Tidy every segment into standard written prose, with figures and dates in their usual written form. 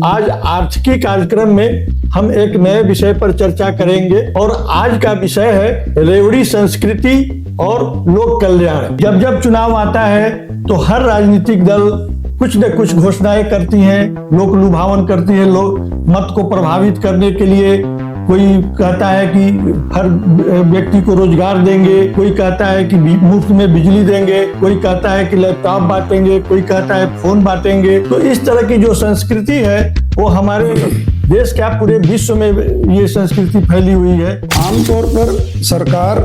आज आर्थिकी कार्यक्रम में हम एक नए विषय पर चर्चा करेंगे और आज का विषय है रेवड़ी संस्कृति और लोक कल्याण। जब जब चुनाव आता है तो हर राजनीतिक दल कुछ न कुछ घोषणाएं करती हैं, लोक लुभावन करती है, लोग मत को प्रभावित करने के लिए। कोई कहता है कि हर व्यक्ति को रोजगार देंगे, कोई कहता है कि मुफ्त में बिजली देंगे, कोई कहता है कि लैपटॉप बांटेंगे, कोई कहता है फोन बांटेंगे। तो इस तरह की जो संस्कृति है वो हमारे देश क्या पूरे विश्व में ये संस्कृति फैली हुई है। आमतौर पर सरकार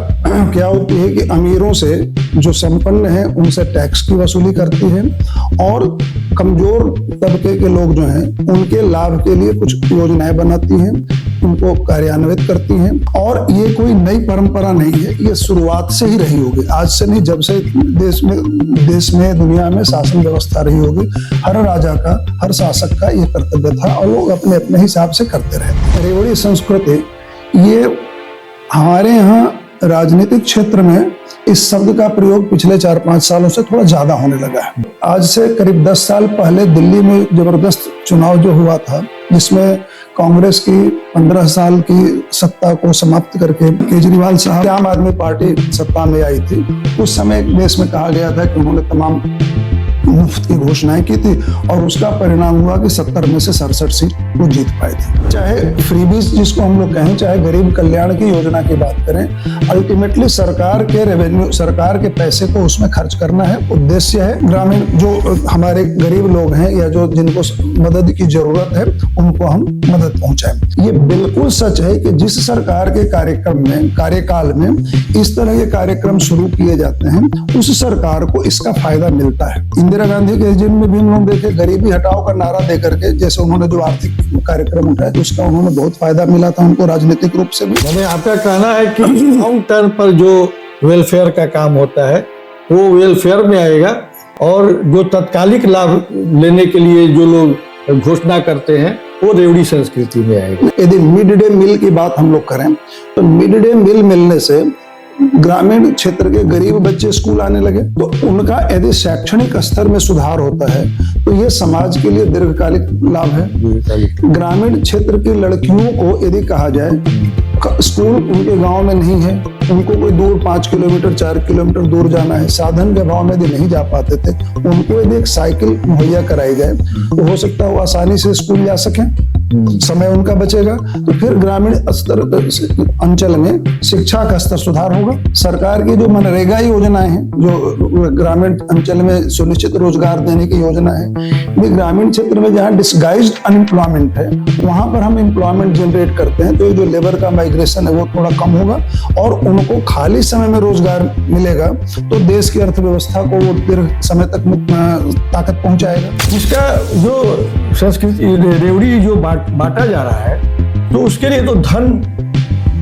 क्या होती है कि अमीरों से जो संपन्न है उनसे टैक्स की वसूली करती है और कमजोर तबके के लोग जो हैं उनके लाभ के लिए कुछ योजनाएं बनाती हैं, उनको कार्यान्वित करती हैं। और ये कोई नई परंपरा नहीं है, ये शुरुआत से ही रही होगी, आज से नहीं। जब से देश में दुनिया में शासन व्यवस्था रही होगी, हर राजा का, हर शासक का ये कर्तव्य था और लोग अपने अपने हिसाब से करते रहे। रेवड़ी संस्कृति ये हमारे यहाँ राजनीतिक क्षेत्र में इस शब्द का प्रयोग पिछले 4-5 सालों से थोड़ा ज्यादा होने लगा है। आज से करीब 10 साल पहले दिल्ली में जबरदस्त चुनाव जो हुआ था, जिसमें कांग्रेस की 15 साल की सत्ता को समाप्त करके केजरीवाल साहब आम आदमी पार्टी सत्ता में आई थी। उस समय देश में कहा गया था कि उन्होंने तमाम मुफ्त की घोषणाएं की थी और उसका परिणाम हुआ कि 70 में से 67 सीट वो जीत पाए थे। चाहे फ्रीबीज जिसको हम लोग कहें, चाहे गरीब कल्याण की योजना की बात करें, अल्टीमेटली सरकार के रेवेन्यू, सरकार के पैसे को उसमें खर्च करना है। उद्देश्य है ग्रामीण जो हमारे गरीब लोग हैं या जो जिनको मदद की जरूरत है उनको हम मदद पहुंचाएं। ये बिल्कुल सच है कि जिस सरकार के कार्यकाल में इस तरह के कार्यक्रम शुरू किए जाते हैं उस सरकार को इसका फायदा मिलता है। इंदिरा गांधी के रेजिम में भी हम लोग देखे, गरीबी हटाओ का नारा देकर के जैसे उन्होंने जो आर्थिक कार्यक्रम उठाया तो उसका उन्होंने बहुत फायदा मिला था उनको राजनीतिक रूप से भी। मैंने आपका कहना है कि लॉन्ग टर्म पर जो वेलफेयर का काम होता है वो वेलफेयर में आएगा और जो तत्कालिक लाभ लेने के लिए जो लोग घोषणा करते हैं वो रेवड़ी संस्कृति में आएगा। यदि मिड डे मील की बात हम लोग करें तो मिड डे मील मिलने से ग्रामीण क्षेत्र के गरीब बच्चे स्कूल आने लगे, तो उनका यदि शैक्षणिक स्तर में सुधार होता है तो ये समाज के लिए दीर्घकालिक लाभ है। ग्रामीण क्षेत्र की लड़कियों को यदि कहा जाए स्कूल उनके गांव में नहीं है, उनको कोई दूर 5 किलोमीटर 4 किलोमीटर दूर जाना है, साधन के अभाव में यदि नहीं जा पाते थे, उनको यदि एक साइकिल मुहैया कराई जाए तो हो सकता है वो आसानी से स्कूल जा सकें, समय उनका बचेगा। तो फिर ग्रामीण स्तर अंचल में शिक्षा का स्तर सुधार होगा। सरकार की जो मनरेगा योजनाएं हैं, जो ग्रामीण अंचल में सुनिश्चित रोजगार देने की योजना है, ये ग्रामीण क्षेत्र में जहाँ डिस्गाइज्ड अनएम्प्लॉयमेंट है वहां पर हम एम्प्लॉयमेंट जनरेट करते हैं, तो जो लेबर का माइग्रेशन है वो थोड़ा कम होगा और उनको खाली समय में रोजगार मिलेगा तो देश की अर्थव्यवस्था को वो दीर्घ समय तक ताकत पहुंचाएगा। इसका जो संस्कृति रेवड़ी जो बांटा जा रहा है तो उसके लिए तो धन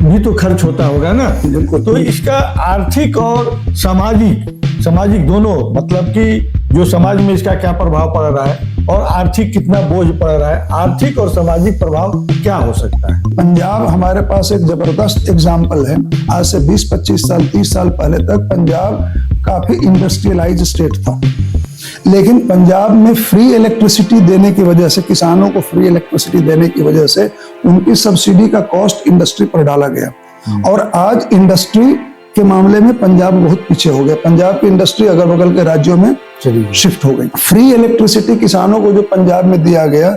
भी तो खर्च होता होगा ना। बिल्कुल। तो इसका आर्थिक और सामाजिक दोनों, मतलब कि जो समाज में इसका क्या प्रभाव पड़ रहा है और आर्थिक कितना बोझ पड़ रहा है, आर्थिक और सामाजिक प्रभाव क्या हो सकता है। पंजाब हमारे पास एक जबरदस्त एग्जाम्पल है। आज से 20-25 साल 30 साल पहले तक पंजाब काफी इंडस्ट्रियलाइज स्टेट था, लेकिन पंजाब में फ्री इलेक्ट्रिसिटी देने की वजह से, किसानों को फ्री इलेक्ट्रिसिटी देने की वजह से उनकी सब्सिडी का कॉस्ट इंडस्ट्री पर डाला गया और आज इंडस्ट्री के मामले में पंजाब बहुत पीछे हो गया। पंजाब की इंडस्ट्री अगल बगल के राज्यों में शिफ्ट हो गई। फ्री इलेक्ट्रिसिटी किसानों को जो पंजाब में दिया गया,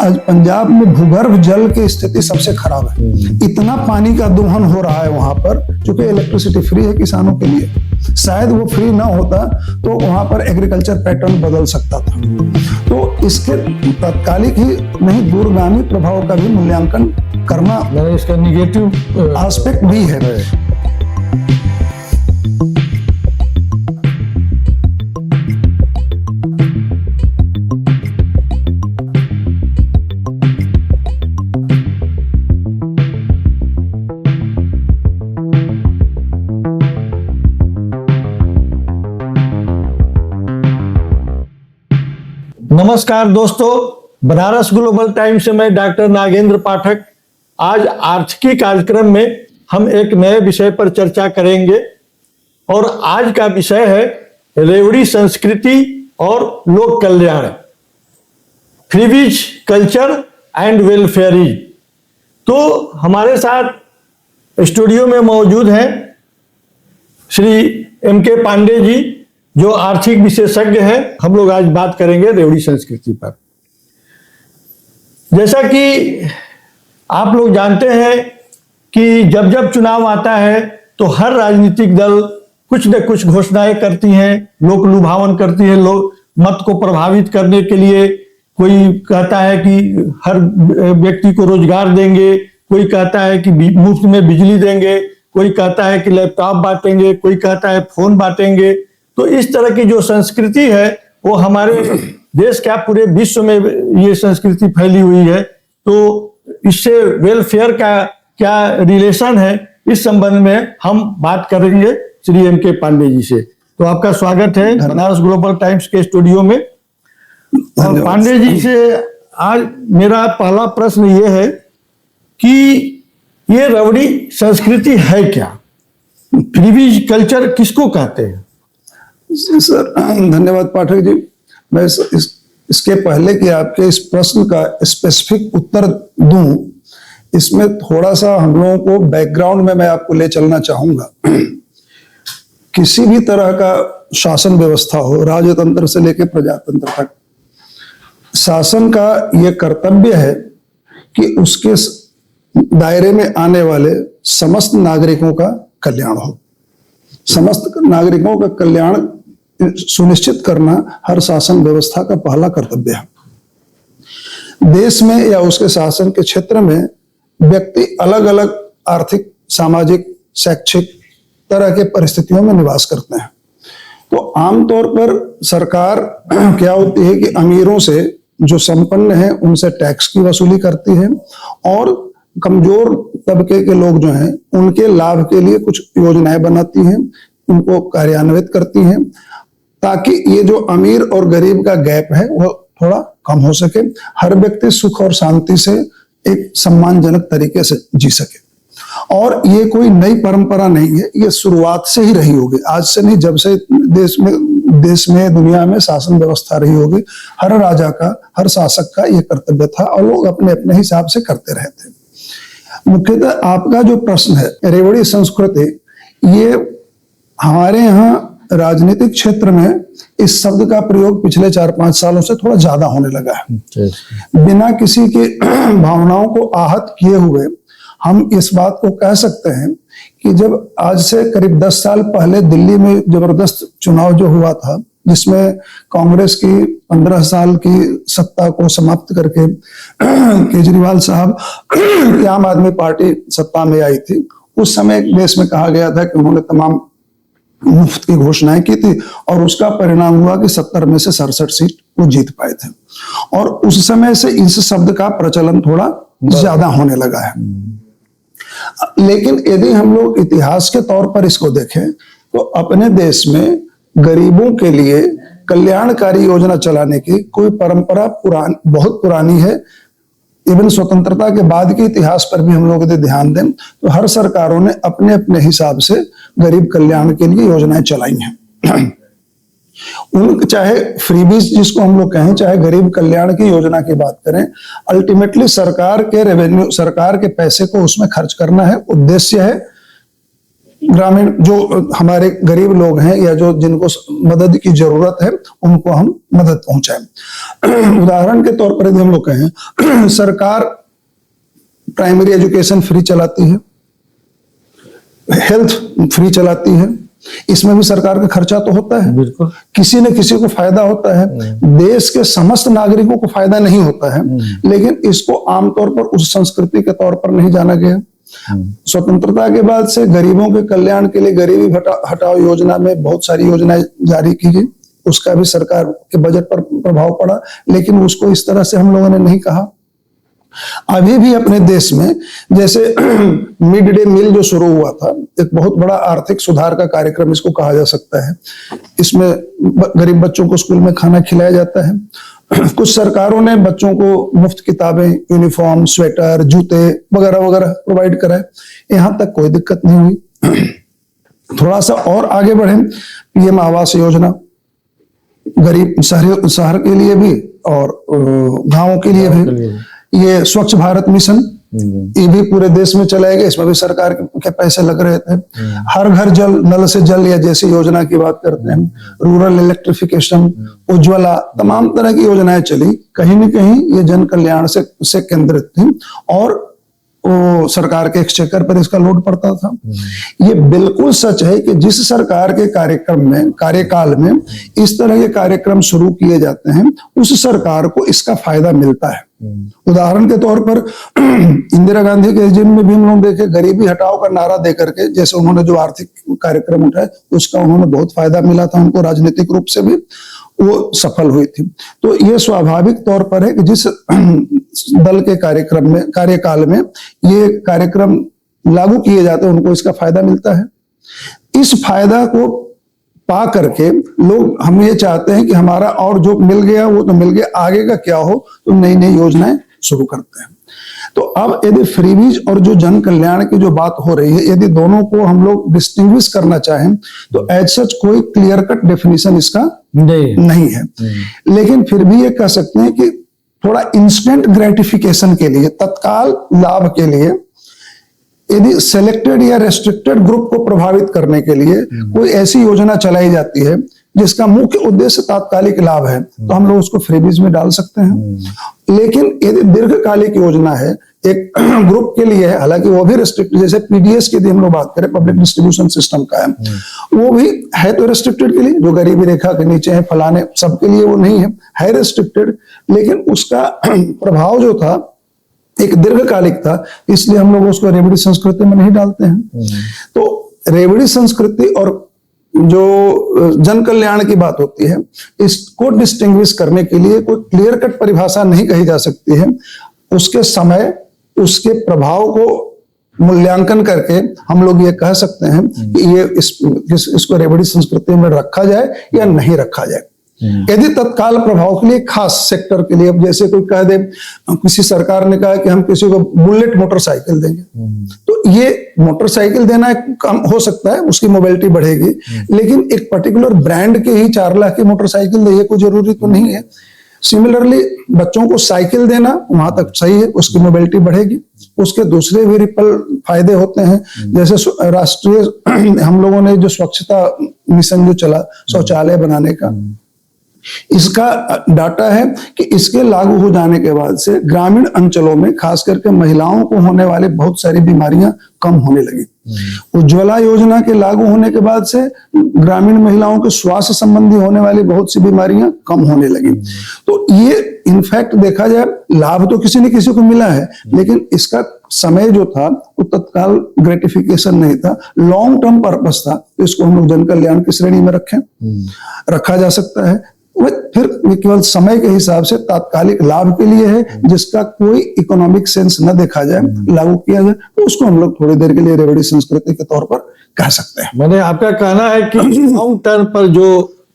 आज पंजाब में भूगर्भ जल की स्थिति सबसे खराब है। इतना पानी का दोहन हो रहा है वहां पर, क्योंकि इलेक्ट्रिसिटी फ्री है किसानों के लिए। शायद वो फ्री ना होता तो वहां पर एग्रीकल्चर पैटर्न बदल सकता था। तो इसके तात्कालिक ही नहीं दूरगामी प्रभाव का भी मूल्यांकन करना, इसका निगेटिव एस्पेक्ट भी है। नमस्कार दोस्तों, बनारस ग्लोबल टाइम्स से मैं डॉक्टर नागेंद्र पाठक। आज आर्थिकी कार्यक्रम में हम एक नए विषय पर चर्चा करेंगे और आज का विषय है रेवड़ी संस्कृति और लोक कल्याण। Freebies culture and welfarism. तो हमारे साथ स्टूडियो में मौजूद हैं श्री M.K. पांडे जी, जो आर्थिक विशेषज्ञ हैं। हम लोग आज बात करेंगे रेवड़ी संस्कृति पर। जैसा कि आप लोग जानते हैं कि जब जब चुनाव आता है तो हर राजनीतिक दल कुछ न कुछ घोषणाएं करती हैं, लोक लुभावन करती है, लोग मत को प्रभावित करने के लिए। कोई कहता है कि हर व्यक्ति को रोजगार देंगे, कोई कहता है कि मुफ्त में बिजली देंगे, कोई कहता है कि लैपटॉप बांटेंगे, कोई कहता है फोन बांटेंगे। तो इस तरह की जो संस्कृति है वो हमारे देश क्या पूरे विश्व में ये संस्कृति फैली हुई है। तो इससे वेलफेयर का क्या रिलेशन है, इस संबंध में हम बात करेंगे श्री M.K. पांडे जी से। तो आपका स्वागत है बनारस ग्लोबल टाइम्स के स्टूडियो में। और पांडे जी से आज मेरा पहला प्रश्न ये है कि ये रेवड़ी संस्कृति है क्या? फ्रीबीज कल्चर किसको कहते हैं? सर धन्यवाद पाठक जी। मैं इसके पहले कि आपके इस प्रश्न का स्पेसिफिक उत्तर दूं, इसमें थोड़ा सा हम लोगों को बैकग्राउंड में मैं आपको ले चलना चाहूंगा। किसी भी तरह का शासन व्यवस्था हो, राजतंत्र से लेकर प्रजातंत्र तक, शासन का यह कर्तव्य है कि उसके दायरे में आने वाले समस्त नागरिकों का कल्याण हो। समस्त नागरिकों का कल्याण सुनिश्चित करना हर शासन व्यवस्था का पहला कर्तव्य है। देश में या उसके शासन के क्षेत्र में व्यक्ति अलग अलग आर्थिक, सामाजिक, शैक्षिक तरह के परिस्थितियों में निवास करते हैं। तो आमतौर पर सरकार क्या होती है कि अमीरों से, जो संपन्न हैं, उनसे टैक्स की वसूली करती है और कमजोर तबके के लोग जो हैं उनके लाभ के लिए कुछ योजनाएं बनाती हैं, उनको कार्यान्वित करती हैं, ताकि ये जो अमीर और गरीब का गैप है वो थोड़ा कम हो सके, हर व्यक्ति सुख और शांति से एक सम्मानजनक तरीके से जी सके। और ये कोई नई परंपरा नहीं है, ये शुरुआत से ही रही होगी, आज से नहीं। जब से देश में दुनिया में शासन व्यवस्था रही होगी, हर राजा का, हर शासक का ये कर्तव्य था और लोग अपने अपने हिसाब से करते रहे थे। मुख्यतः आपका जो प्रश्न है रेवड़ी संस्कृति, ये हमारे यहाँ राजनीतिक क्षेत्र में इस शब्द का प्रयोग पिछले 4-5 सालों से थोड़ा ज्यादा होने लगा है। बिना किसी के भावनाओं को आहत किए हुए हम इस बात को कह सकते हैं कि जब आज से करीब 10 साल पहले दिल्ली में जबरदस्त चुनाव जो हुआ था, जिसमें कांग्रेस की 15 साल की सत्ता को समाप्त करके केजरीवाल साहब की आम आदमी पार्टी सत्ता में आई थी, उस समय देश में कहा गया था कि उन्होंने तमाम मुफ्त की घोषणाएं की थी और उसका परिणाम हुआ कि 70 में से 67 सीट वो जीत पाए थे। और उस समय से इस शब्द का प्रचलन थोड़ा ज्यादा होने लगा है। लेकिन यदि हम लोग इतिहास के तौर पर इसको देखें तो अपने देश में गरीबों के लिए कल्याणकारी योजना चलाने की कोई परंपरा बहुत पुरानी है। इवन स्वतंत्रता के बाद के इतिहास पर भी हम लोग यदि ध्यान दें तो हर सरकारों ने अपने अपने हिसाब से गरीब कल्याण के लिए योजनाएं चलाई हैं। चाहे फ्रीबीज जिसको हम लोग कहें, चाहे गरीब कल्याण की योजना की बात करें, अल्टीमेटली सरकार के रेवेन्यू, सरकार के पैसे को उसमें खर्च करना है। उद्देश्य है ग्रामीण जो हमारे गरीब लोग हैं या जो जिनको मदद की जरूरत है उनको हम मदद पहुंचाएं। उदाहरण के तौर पर यदि हम लोग कहें, सरकार प्राइमरी एजुकेशन फ्री चलाती है, हेल्थ फ्री चलाती है, इसमें भी सरकार का खर्चा तो होता है, बिल्कुल किसी न किसी को फायदा होता है। देश के समस्त नागरिकों को फायदा नहीं होता है, लेकिन इसको आमतौर पर उस संस्कृति के तौर पर नहीं जाना गया। स्वतंत्रता के बाद से गरीबों के कल्याण के लिए गरीबी हटाओ योजना में बहुत सारी योजनाएं जारी की गई, उसका भी सरकार के बजट पर प्रभाव पड़ा, लेकिन उसको इस तरह से हम लोगों ने नहीं कहा। अभी भी अपने देश में जैसे मिड डे मील जो शुरू हुआ था, एक बहुत बड़ा आर्थिक सुधार का कार्यक्रम इसको कहा जा सकता है। इसमें गरीब बच्चों को स्कूल में खाना खिलाया जाता है। कुछ सरकारों ने बच्चों को मुफ्त किताबें, यूनिफॉर्म, स्वेटर, जूते वगैरह वगैरह प्रोवाइड कराए, यहां तक कोई दिक्कत नहीं हुई। थोड़ा सा और आगे बढ़े, पीएम आवास योजना गरीब शहर के लिए भी और गांवों के लिए भी ये स्वच्छ भारत मिशन, ये भी पूरे देश में चलाएगा। इसमें भी सरकार के पैसे लग रहे थे। हर घर जल, नल से जल या जैसी योजना की बात करते हैं, रूरल इलेक्ट्रिफिकेशन, उज्ज्वला, तमाम तरह की योजनाएं चली। कहीं न कहीं ये जन कल्याण से केंद्रित थी और वो सरकार के एक्सचेकर पर इसका लोड पड़ता था। ये बिल्कुल सच है कि जिस सरकार के कार्यकाल में इस तरह के कार्यक्रम शुरू किए जाते हैं, उस सरकार को इसका फायदा मिलता है। उदाहरण के तौर पर इंदिरा गांधी के रेजिम में भी हम लोग देखे, गरीबी हटाओ का नारा देकर के जैसे उन्होंने जो आर्थिक कार्यक्रम उठाए, उसका उन्होंने बहुत फायदा मिला था उनको, राजनीतिक रूप से भी वो सफल हुई थी। तो ये स्वाभाविक तौर पर है कि जिस दल के कार्यकाल में ये कार्यक्रम लागू किए जाते हैं, उनको इसका फायदा मिलता है। इस फायदा को पा करके लोग, हम ये चाहते हैं कि हमारा और जो मिल गया वो तो मिल गया, आगे का क्या हो, तो नई नई योजनाएं शुरू करते हैं। तो अब यदि फ्रीबीज और जो जन कल्याण की जो बात हो रही है, यदि दोनों को हम लोग डिस्टिंग्विश करना चाहें तो एज सच कोई क्लियर कट डेफिनेशन इसका नहीं है। लेकिन फिर भी ये कह सकते हैं कि थोड़ा इंस्टेंट ग्रेटिफिकेशन के लिए, तत्काल लाभ के लिए, यदि सिलेक्टेड या रेस्ट्रिक्टेड ग्रुप को प्रभावित करने के लिए कोई ऐसी योजना चलाई जाती है जिसका मुख्य उद्देश्य तात्कालिक लाभ है, तो हम लोग उसको फ्रीबीज में डाल सकते हैं। लेकिन यदि दीर्घकालिक योजना है, एक ग्रुप के लिए है, हालांकि वो भी रेस्ट्रिक्टेड, जैसे पीडीएस की यदि हम लोग बात करें, पब्लिक डिस्ट्रीब्यूशन सिस्टम का है, वो भी है तो रेस्ट्रिक्टेड के लिए, जो गरीबी रेखा के नीचे है, फलाने सबके लिए वो नहीं है रेस्ट्रिक्टेड। लेकिन उसका प्रभाव जो था एक दीर्घकालिक था, इसलिए हम लोग उसको रेवड़ी संस्कृति में नहीं डालते हैं। तो रेवड़ी संस्कृति और जो जन कल्याण की बात होती है, इसको डिस्टिंग्विश करने के लिए कोई क्लियर कट परिभाषा नहीं कही जा सकती है। उसके समय, उसके प्रभाव को मूल्यांकन करके हम लोग ये कह सकते हैं कि ये इसको रेवड़ी संस्कृति में रखा जाए या नहीं रखा जाए। यदि तत्काल प्रभाव के लिए, खास सेक्टर के लिए, अब जैसे कोई कह दे, किसी सरकार ने कहा कि हम किसी को बुलेट मोटरसाइकिल देंगे, तो ये मोटरसाइकिल देना कम हो सकता है, उसकी मोबिलिटी बढ़ेगी, लेकिन एक पर्टिकुलर ब्रांड के ही 4 लाख की मोटरसाइकिल दे, ये कोई जरूरी तो नहीं है। सिमिलरली बच्चों को साइकिल देना वहां तक सही है, उसकी मोबिलिटी बढ़ेगी, उसके दूसरे भी रिपल फायदे होते हैं। जैसे राष्ट्रीय हम लोगों ने जो स्वच्छता मिशन जो चला, शौचालय बनाने का, इसका डाटा है कि इसके लागू हो जाने के बाद से ग्रामीण अंचलों में खास करके महिलाओं को होने वाली बहुत सारी बीमारियां कम होने लगी। उज्ज्वला योजना के लागू होने के बाद से ग्रामीण महिलाओं के स्वास्थ्य संबंधी होने वाली बहुत सी बीमारियां कम होने लगी। तो ये इनफैक्ट देखा जाए, लाभ तो किसी न किसी को मिला है, लेकिन इसका समय जो था वो तत्काल ग्रेटिफिकेशन नहीं था, लॉन्ग टर्म पर्पस था। तो इसको हम लोग जन कल्याण की श्रेणी में रखा जा सकता है। फिर केवल समय के हिसाब से तात्कालिक लाभ के लिए है, जिसका कोई इकोनॉमिक सेंस न देखा जाए, लागू किया जाए, तो उसको हम लोग थोड़ी देर के लिए रेवड़ी संस्कृति के तौर पर कह सकते हैं। मैंने आपका कहना है कि लॉन्ग टर्म पर जो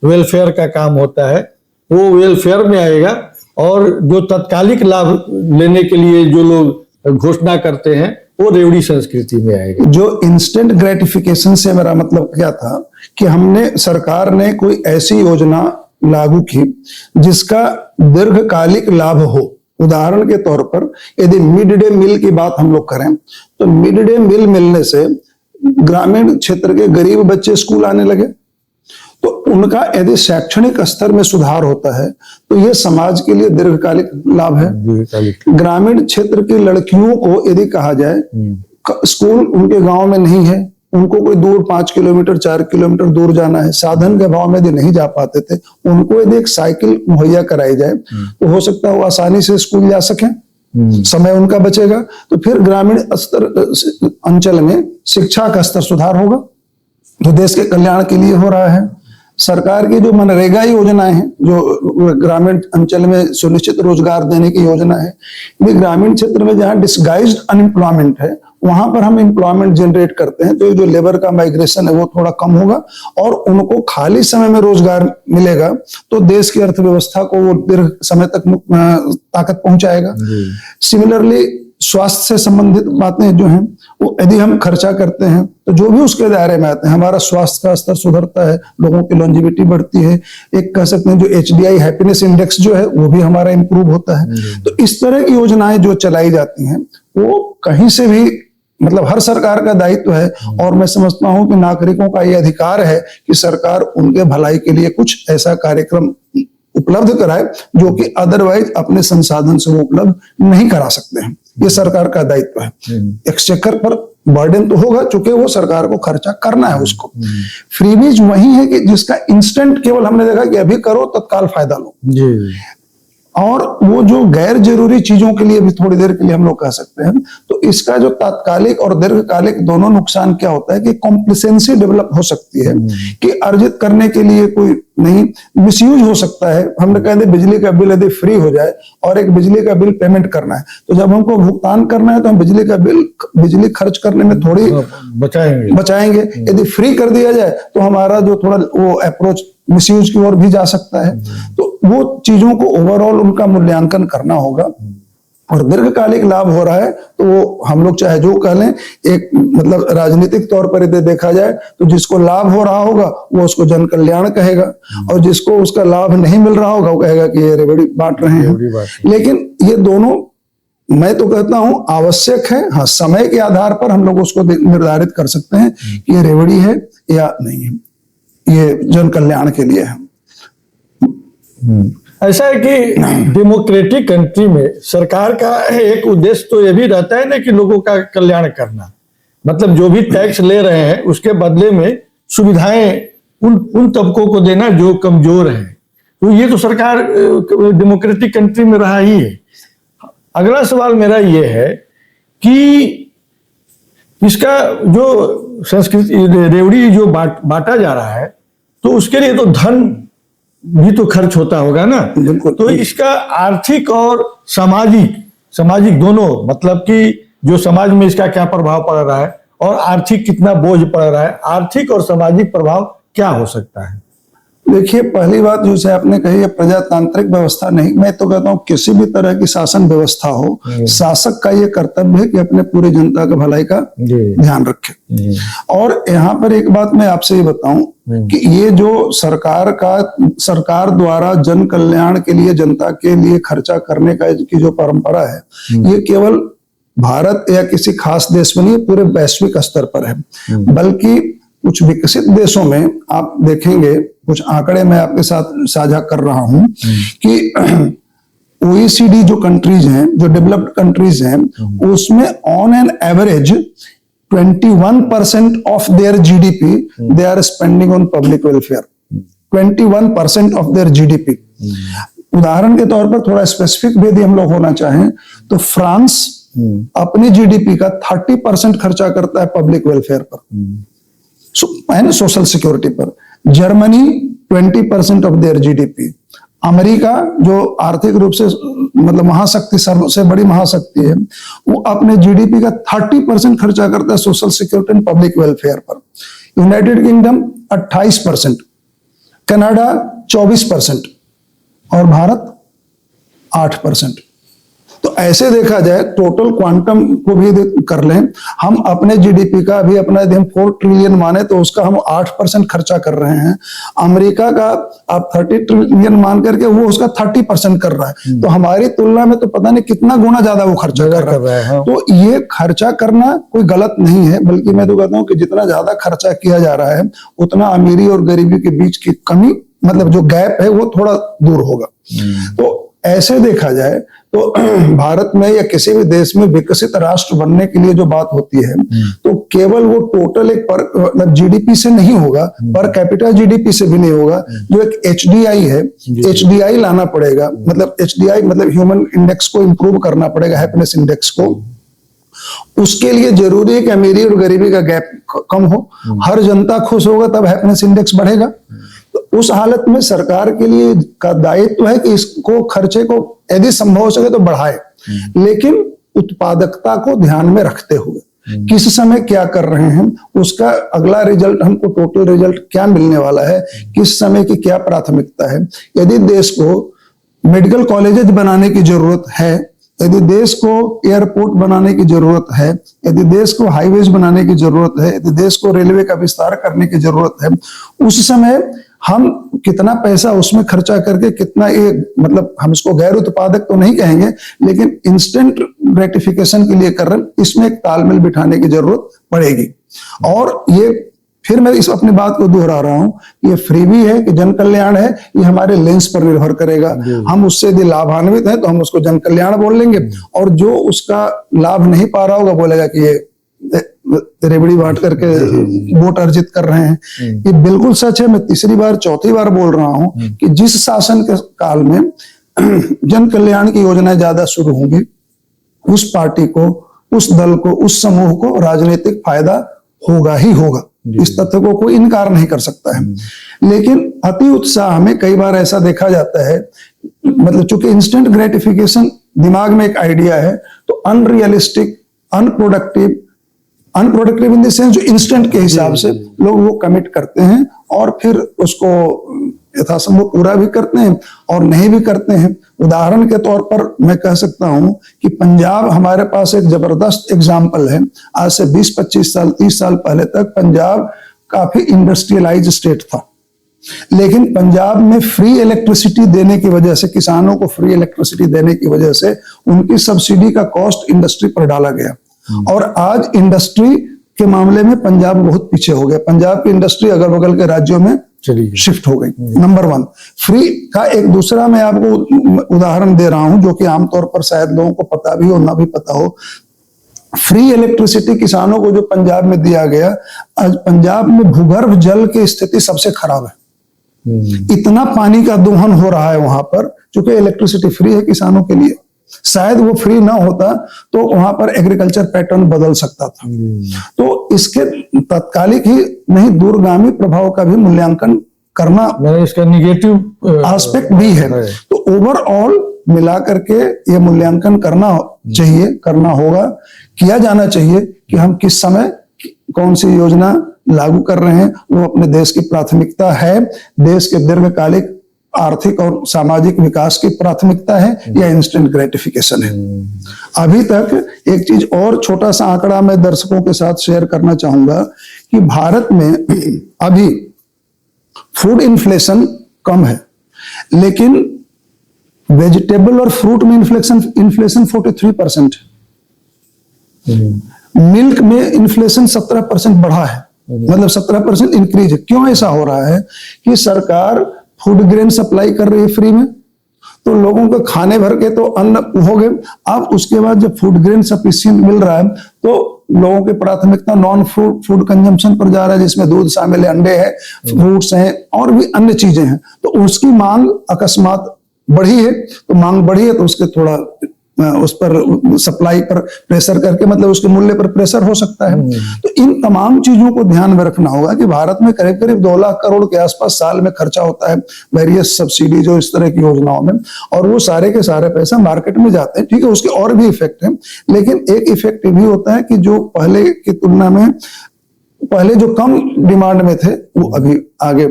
वेलफेयर का काम होता है वो वेलफेयर में आएगा, और जो तत्कालिक लाभ लेने के लिए जो लोग घोषणा करते हैं वो रेवड़ी संस्कृति में आएगा। जो इंस्टेंट ग्रेटिफिकेशन से मेरा मतलब क्या था कि सरकार ने कोई ऐसी योजना लागू की जिसका दीर्घकालिक लाभ हो। उदाहरण के तौर पर यदि मिड डे मील की बात हम लोग करें, तो मिड डे मील मिलने से ग्रामीण क्षेत्र के गरीब बच्चे स्कूल आने लगे, तो उनका यदि शैक्षणिक स्तर में सुधार होता है तो यह समाज के लिए दीर्घकालिक लाभ है। ग्रामीण क्षेत्र की लड़कियों को यदि कहा जाए, स्कूल उनके गांव में नहीं है, उनको कोई दूर 5 किलोमीटर 4 किलोमीटर दूर जाना है, साधन के अभाव में यदि नहीं जा पाते थे, उनको यदि एक साइकिल मुहैया कराई जाए तो हो सकता है वो आसानी से स्कूल जा सकें, समय उनका बचेगा। तो फिर ग्रामीण स्तर अंचल में शिक्षा का स्तर सुधार होगा, जो देश के कल्याण के लिए हो रहा है। सरकार की जो मनरेगा योजनाएं हैं, जो ग्रामीण अंचल में सुनिश्चित रोजगार देने की योजना है, ये ग्रामीण क्षेत्र में जहां डिस्गाइज्ड अनएम्प्लॉयमेंट है, वहां पर हम एम्प्लॉयमेंट जनरेट करते हैं, तो जो लेबर का माइग्रेशन है वो थोड़ा कम होगा और उनको खाली समय में रोजगार मिलेगा, तो देश की अर्थव्यवस्था को वो दीर्घ समय तक ताकत पहुंचाएगा। सिमिलरली स्वास्थ्य से संबंधित बातें जो हैं वो यदि हम खर्चा करते हैं तो जो भी उसके दायरे में आते हैं, हमारा स्वास्थ्य का स्तर सुधरता है, लोगों की लॉन्जिविटी बढ़ती है, एक कह सकते हैं जो HDI हैप्पीनेस इंडेक्स जो है वो भी हमारा इंप्रूव होता है। तो इस तरह की योजनाएं जो चलाई जाती हैं वो कहीं से भी मतलब हर सरकार का दायित्व है, और मैं समझता हूं कि नागरिकों का ये अधिकार है कि सरकार उनके भलाई के लिए कुछ ऐसा कार्यक्रम उपलब्ध कराए जो कि अदरवाइज अपने संसाधन से वो उपलब्ध नहीं करा सकते हैं। ये सरकार का दायित्व है। एक्सचेकर पर बर्डन तो होगा, चूंकि वो सरकार को खर्चा करना है उसको। फ्रीबीज वही है कि जिसका इंस्टेंट केवल हमने देखा कि अभी करो तत्काल फायदा लो जी। और वो जो गैर जरूरी चीजों के लिए भी थोड़ी देर के लिए हम लोग कह सकते हैं। तो इसका जो तात्कालिक और दीर्घकालिक दोनों नुकसान क्या होता है कि कॉम्प्लिसेंसी डेवलप हो सकती है कि अर्जित करने के लिए कोई नहीं, मिसयूज हो सकता है। हमने कहते बिजली का बिल यदि फ्री हो जाए और एक बिजली का बिल पेमेंट करना है, तो जब हमको भुगतान करना है तो हम बिजली खर्च करने में थोड़ी बचाएंगे। यदि फ्री कर दिया जाए तो हमारा जो थोड़ा वो अप्रोच मिसयूज की ओर भी जा सकता है। तो वो चीजों को ओवरऑल उनका मूल्यांकन करना होगा, और दीर्घकालिक लाभ हो रहा है तो वो हम लोग चाहे जो कह लें, एक मतलब राजनीतिक तौर पर यदि देखा जाए तो जिसको लाभ हो रहा होगा वो उसको जन कल्याण कहेगा, और जिसको उसका लाभ नहीं मिल रहा होगा वो कहेगा कि ये रेवड़ी बांट रहे हैं। लेकिन ये दोनों मैं तो कहता हूं आवश्यक है। हाँ, समय के आधार पर हम लोग उसको निर्धारित कर सकते हैं कि ये रेवड़ी है या नहीं है, ये जन कल्याण के लिए है। ऐसा है कि डेमोक्रेटिक कंट्री में सरकार का एक उद्देश्य तो ये भी रहता है ना कि लोगों का कल्याण करना, मतलब जो भी टैक्स ले रहे हैं उसके बदले में सुविधाएं उन तबकों को देना जो कमजोर हैं। तो ये तो सरकार डेमोक्रेटिक कंट्री में रहा ही है। अगला सवाल मेरा ये है कि इसका जो संस्कृति रेवड़ी जो बांटा जा रहा है तो उसके लिए तो धन भी तो खर्च होता होगा ना। तो इसका आर्थिक और सामाजिक दोनों, मतलब कि जो समाज में इसका क्या प्रभाव पड़ रहा है और आर्थिक कितना बोझ पड़ रहा है, आर्थिक और सामाजिक प्रभाव क्या हो सकता है? देखिए, पहली बात जैसे आपने कही है प्रजातांत्रिक व्यवस्था नहीं, मैं तो कहता हूं किसी भी तरह की शासन व्यवस्था हो, शासक का ये कर्तव्य है कि अपने पूरी जनता के भलाई का ध्यान रखे। और यहाँ पर एक बात मैं आपसे ये बताऊं कि ये जो सरकार द्वारा जन कल्याण के लिए, जनता के लिए खर्चा करने का की जो परंपरा है, ये केवल भारत या किसी खास देश में नहीं, पूरे वैश्विक स्तर पर है। बल्कि कुछ विकसित देशों में आप देखेंगे, कुछ आंकड़े मैं आपके साथ साझा कर रहा हूं कि OECD जो कंट्रीज हैं, जो डेवलप्ड कंट्रीज हैं, उसमें on an average 21% of their GDP they are spending on public welfare. 21% of their GDP। उदाहरण के तौर पर थोड़ा स्पेसिफिक भी यदि हम लोग होना चाहें तो फ्रांस अपनी GDP का 30% खर्चा करता है पब्लिक वेलफेयर पर, सोशल सिक्योरिटी पर। Germany 20% of their GDP। America जो आर्थिक रूप से मतलब महाशक्ति, सबसे बड़ी महाशक्ति है, वो अपने GDP का 30% खर्चा करता है social security and public welfare पर। यूनाइटेड किंगडम 28%, कनाडा 24% और भारत 8%। तो ऐसे देखा जाए टोटल क्वांटम को भी कर लें, हम अपने GDP का भी अपना यदि हम 4 ट्रिलियन माने तो उसका हम 8% खर्चा कर रहे हैं। अमेरिका का आप 30 ट्रिलियन मान करके वो उसका 30% कर रहा है। तो हमारी तुलना में तो पता नहीं कितना गुना ज्यादा वो खर्चा कर रहा है। तो ये खर्चा करना कोई गलत नहीं है, बल्कि मैं तो कहता हूँ कि जितना ज्यादा खर्चा किया जा रहा है उतना अमीरी और गरीबी के बीच की कमी, मतलब जो गैप है वो थोड़ा दूर होगा। तो ऐसे देखा जाए तो भारत में या किसी भी देश में विकसित राष्ट्र बनने के लिए जो बात होती है तो केवल वो टोटल एक मतलब GDP से नहीं होगा, पर कैपिटा GDP से भी नहीं होगा। जो एक HDI है, HDI लाना पड़ेगा, मतलब HDI मतलब ह्यूमन इंडेक्स को इंप्रूव करना पड़ेगा, हैप्पीनेस इंडेक्स को। उसके लिए जरूरी है कि अमीरी और गरीबी का गैप कम हो, हर जनता खुश होगा तब हैप्पीनेस इंडेक्स बढ़ेगा। तो उस हालत में सरकार के लिए का दायित्व है कि इसको खर्चे को यदि संभव हो सके तो बढ़ाए, लेकिन उत्पादकता को ध्यान में रखते हुए किस समय क्या कर रहे हैं, उसका अगला रिजल्ट हमको टोटल रिजल्ट क्या मिलने वाला है, किस समय की क्या प्राथमिकता है। यदि देश को मेडिकल कॉलेजेस बनाने की जरूरत है, यदि देश को एयरपोर्ट बनाने की जरूरत है, यदि देश को हाईवेज बनाने की जरूरत है, यदि देश को रेलवे का विस्तार करने की जरूरत है, उस समय हम कितना पैसा उसमें खर्चा करके कितना ये मतलब हम इसको गैर उत्पादक तो नहीं कहेंगे, लेकिन इंस्टेंट ग्रेटिफिकेशन के लिए कर रहे हैं, इसमें एक तालमेल बिठाने की जरूरत पड़ेगी। और ये फिर मैं इस अपनी बात को दोहरा रहा हूं, ये फ्री भी है कि जन कल्याण है, ये हमारे लेंस पर निर्भर करेगा। हम उससे यदि लाभान्वित हैं तो हम उसको जन कल्याण बोल लेंगे, और जो उसका लाभ नहीं पा रहा होगा बोलेगा कि ये रेवड़ी बांट करके वोट अर्जित कर रहे हैं। ये बिल्कुल सच है। मैं तीसरी बार चौथी बार बोल रहा हूं कि जिस शासन के काल में जन कल्याण की योजनाएं ज्यादा शुरू होंगी, उस पार्टी को, उस दल को, उस समूह को राजनीतिक फायदा होगा ही होगा। इस तथ्य को कोई इनकार नहीं कर सकता है। लेकिन अति उत्साह में कई बार ऐसा देखा जाता है, मतलब चूंकि इंस्टेंट ग्रेटिफिकेशन दिमाग में एक आइडिया है, तो unrealistic, unproductive in the sense जो इंस्टेंट के हिसाब से लोग वो कमिट करते हैं और फिर उसको यथासंभव पूरा भी करते हैं और नहीं भी करते हैं। उदाहरण के तौर पर मैं कह सकता हूं कि पंजाब हमारे पास एक जबरदस्त एग्जाम्पल है। आज से 20-25 साल 30 साल पहले तक पंजाब काफी इंडस्ट्रियलाइज स्टेट था, लेकिन पंजाब में फ्री इलेक्ट्रिसिटी देने की वजह से, किसानों को फ्री इलेक्ट्रिसिटी देने की वजह से उनकी सब्सिडी का कॉस्ट इंडस्ट्री पर डाला गया, और आज इंडस्ट्री के मामले में पंजाब बहुत पीछे हो गया। पंजाब की इंडस्ट्री अगल बगल के राज्यों में शिफ्ट हो गई। नंबर 1 फ्री का एक दूसरा मैं आपको उदाहरण दे रहा हूं, जो कि आमतौर पर शायद लोगों को पता भी हो ना भी पता हो। फ्री इलेक्ट्रिसिटी किसानों को जो पंजाब में दिया गया, आज पंजाब में भूगर्भ जल की स्थिति सबसे खराब है। इतना पानी का दोहन हो रहा है वहां पर, क्योंकि इलेक्ट्रिसिटी फ्री है किसानों के लिए। शायद वो फ्री ना होता तो वहां पर एग्रीकल्चर पैटर्न बदल सकता था। तो इसके तात्कालिक ही नहीं, दूरगामी प्रभाव का भी मूल्यांकन करना, इसका निगेटिव एस्पेक्ट भी है। तो ओवरऑल मिला करके ये मूल्यांकन करना चाहिए, करना होगा, किया जाना चाहिए कि हम किस समय कौन सी योजना लागू कर रहे हैं, वो अपने देश की प्राथमिकता है, देश के दीर्घकालिक आर्थिक और सामाजिक विकास की प्राथमिकता है, या इंस्टेंट ग्रेटिफिकेशन है। अभी तक एक चीज और छोटा सा आंकड़ा मैं दर्शकों के साथ शेयर करना चाहूंगा कि भारत में अभी फूड इन्फ्लेशन कम है, लेकिन वेजिटेबल और फ्रूट में इन्फ्लेशन 43% है। मिल्क में इन्फ्लेशन 17% बढ़ा है, मतलब 17% इंक्रीज है। क्यों ऐसा हो रहा है कि सरकार फूड ग्रेन सप्लाई कर रही है फ्री में, तो लोगों को खाने भर के तो अन्न हो गए। अब उसके बाद जब फूड ग्रेन सफिशिएंट मिल रहा है तो लोगों की प्राथमिकता नॉन फूड कंजम्पशन पर जा रहा है, जिसमें दूध शामिल है, अंडे है, फ्रूट्स हैं और भी अन्य चीजें हैं। तो उसकी मांग अकस्मात बढ़ी है, तो मांग बढ़ी है तो उसके थोड़ा उस पर सप्लाई पर प्रेशर करके, मतलब उसके मूल्य पर प्रेशर हो सकता है। तो इन तमाम चीजों को ध्यान में रखना होगा कि भारत में करीब करीब 2 लाख करोड़ के आसपास साल में खर्चा होता है वेरियस सब्सिडी जो इस तरह की योजनाओं में, और वो सारे के सारे पैसा मार्केट में जाते हैं। ठीक है, उसके और भी इफेक्ट है, लेकिन एक इफेक्ट ये भी होता है कि जो पहले की तुलना में, पहले जो कम डिमांड में थे वो अभी आगे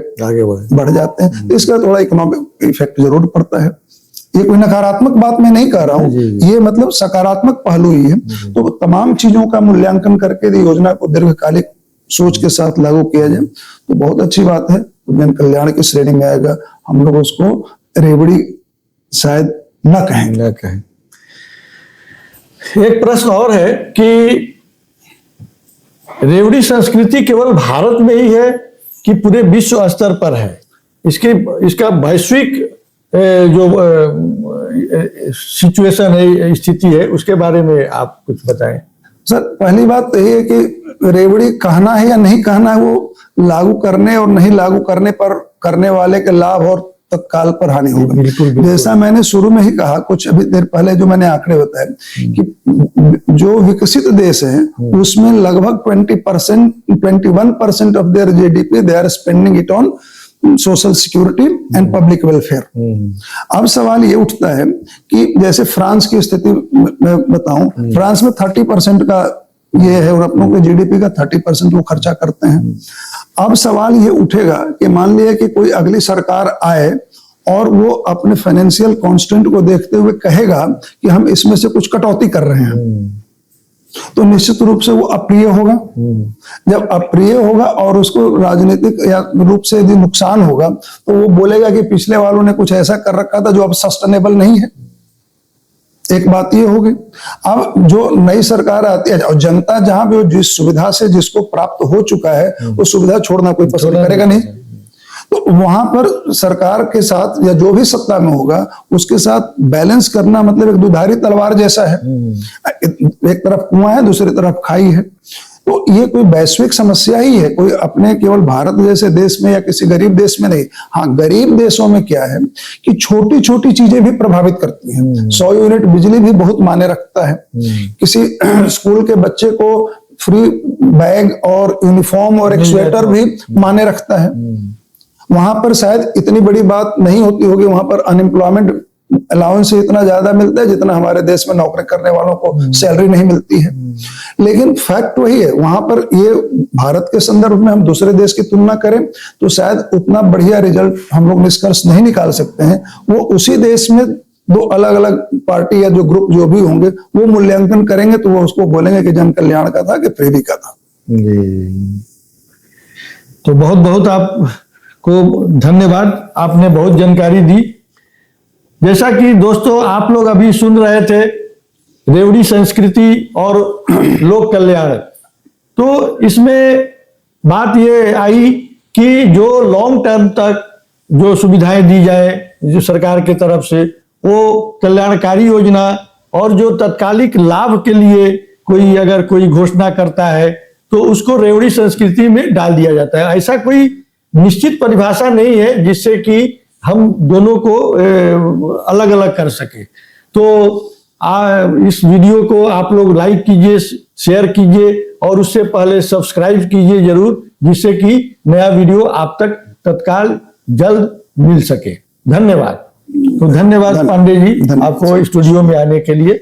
बढ़ जाते हैं। तो इसका थोड़ा इकोनॉमिक इफेक्ट जरूर पड़ता है। ये कोई नकारात्मक बात मैं नहीं कह रहा हूं, ये मतलब सकारात्मक पहलू ही है। तो तमाम चीजों का मूल्यांकन करके योजना को दीर्घकालिक सोच के साथ लागू किया जाए तो बहुत अच्छी बात है, तो जन कल्याण की श्रेणी में आएगा। हम लोग उसको रेवड़ी शायद न कहें। एक प्रश्न और है कि रेवड़ी संस्कृति केवल भारत में ही है कि पूरे विश्व स्तर पर है? इसका वैश्विक जो सिचुएशन है, स्थिति है, उसके बारे में आप कुछ बताएं। सर, पहली बात तो ये है कि रेवड़ी कहना है या नहीं कहना है, वो लागू करने और नहीं लागू करने पर करने वाले के लाभ और तत्काल पर हानि होगा। जैसा मैंने शुरू में ही कहा, कुछ अभी देर पहले जो मैंने आंकड़े बताए कि जो विकसित देश है उसमें लगभग 21% of their GDP they are spending it on social security and public welfare. अब सवाल ये उठता है कि जैसे फ्रांस की स्थिति मैं बताऊं, फ्रांस में 30% का ये है और अपनों के जीडीपी का 30% वो खर्चा करते हैं। अब सवाल ये उठेगा कि मान लिया कि कोई अगली सरकार आए और वो अपने फाइनेंशियल कांस्टेंट को देखते हुए कहेगा कि हम इसमें से कुछ कटौती कर रहे हैं, तो निश्चित रूप से वो अप्रिय होगा। जब अप्रिय होगा और उसको राजनीतिक या रूप से यदि नुकसान होगा तो वो बोलेगा कि पिछले वालों ने कुछ ऐसा कर रखा था जो अब सस्टेनेबल नहीं है। एक बात ये होगी। अब जो नई सरकार आती है और जनता जहां भी जिस सुविधा से जिसको प्राप्त हो चुका है वो सुविधा छोड़ना कोई पसंद करेगा नहीं, तो वहां पर सरकार के साथ या जो भी सत्ता में होगा उसके साथ बैलेंस करना मतलब एक दुधारी तलवार जैसा है। एक तरफ कुआं है, दूसरी तरफ खाई है। तो ये कोई वैश्विक समस्या ही है, कोई अपने केवल भारत जैसे देश में या किसी गरीब देश में नहीं। हाँ, गरीब देशों में क्या है कि छोटी छोटी चीजें भी प्रभावित करती हैं। 100 यूनिट बिजली भी बहुत मायने रखता है। किसी स्कूल के बच्चे को फ्री बैग और यूनिफॉर्म और एक स्वेटर भी मायने रखता है। वहां पर शायद इतनी बड़ी बात नहीं होती होगी, वहां पर अनएम्प्लॉयमेंट अलाउंस इतना ज्यादा मिलता है जितना हमारे देश में नौकरी करने वालों को सैलरी नहीं मिलती है। लेकिन फैक्ट वही है, वहां पर ये भारत के संदर्भ में हम दूसरे देश की तुलना करें तो शायद उतना बढ़िया रिजल्ट हम लोग निष्कर्ष नहीं निकाल सकते हैं। वो उसी देश में दो अलग अलग पार्टी या जो ग्रुप जो भी होंगे वो मूल्यांकन करेंगे तो वो उसको बोलेंगे कि जन कल्याण का था कि फ्रीबी का था। तो बहुत बहुत आपको धन्यवाद, आपने बहुत जानकारी दी। जैसा कि दोस्तों आप लोग अभी सुन रहे थे रेवड़ी संस्कृति और लोक कल्याण, तो इसमें बात ये आई कि जो लॉन्ग टर्म तक जो सुविधाएं दी जाए जो सरकार की तरफ से, वो कल्याणकारी योजना और जो तत्कालिक लाभ के लिए कोई अगर कोई घोषणा करता है तो उसको रेवड़ी संस्कृति में डाल दिया जाता है। ऐसा कोई निश्चित परिभाषा नहीं है जिससे कि हम दोनों को अलग अलग कर सके। तो इस वीडियो को आप लोग लाइक कीजिए, शेयर कीजिए और उससे पहले सब्सक्राइब कीजिए जरूर, जिससे कि नया वीडियो आप तक तत्काल जल्द मिल सके। धन्यवाद। तो धन्यवाद पांडे जी, आपको स्टूडियो में आने के लिए।